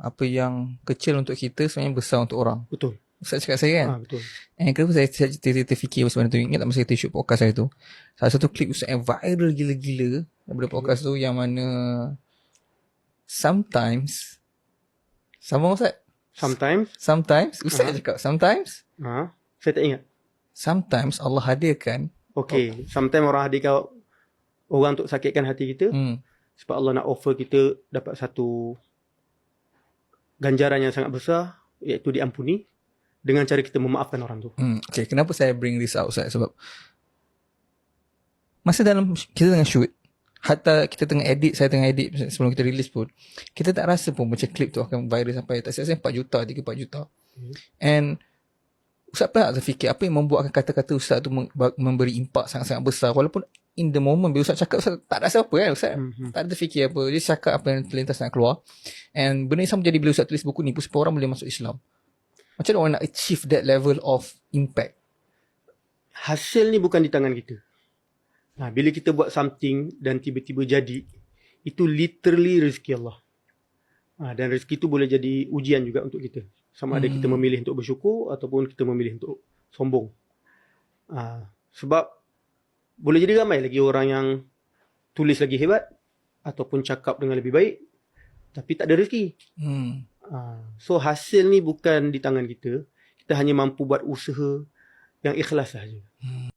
apa yang kecil untuk kita sebenarnya besar untuk orang. Betul. Ustaz cakap saya kan. Betul. And kenapa saya terfikir sebenarnya tu, ingat tak masa kita shoot podcast hari tu, salah satu klip Ustaz yang viral gila-gila daripada podcast tu yang mana sometimes sama Ustaz? Sometimes Ustaz cakap sometimes Saya tak ingat. sometimes Allah hadirkan. Okay, sometimes orang hadirkan orang untuk sakitkan hati kita. Sebab Allah nak offer kita dapat satu ganjaran yang sangat besar, iaitu diampuni dengan cara kita memaafkan orang tu. Okay, kenapa saya bring this out Ustaz? Sebab masa dalam kita tengah shoot, hatta kita tengah edit, saya tengah edit sebelum kita release pun, kita tak rasa pun macam klip tu akan viral sampai tak saya 4 juta, 3-4 juta. And Ustaz pernah tak terfikir apa yang membuatkan kata-kata Ustaz tu memberi impak sangat-sangat besar, walaupun in the moment bila Ustaz cakap, Ustaz tak rasa apa kan Ustaz. Tak ada terfikir apa, dia cakap apa yang terlintas nak keluar. And benda yang sama jadi bila Ustaz tulis buku ni pun supaya orang boleh masuk Islam. Macam mana orang nak achieve that level of impact? Hasil ni bukan di tangan kita. Bila kita buat something dan tiba-tiba jadi, itu literally rezeki Allah. Dan rezeki tu boleh jadi ujian juga untuk kita. Sama ada kita memilih untuk bersyukur ataupun kita memilih untuk sombong. Sebab boleh jadi ramai lagi orang yang tulis lagi hebat ataupun cakap dengan lebih baik, tapi tak ada rezeki. So hasil ni bukan di tangan kita. Kita hanya mampu buat usaha yang ikhlas sahaja.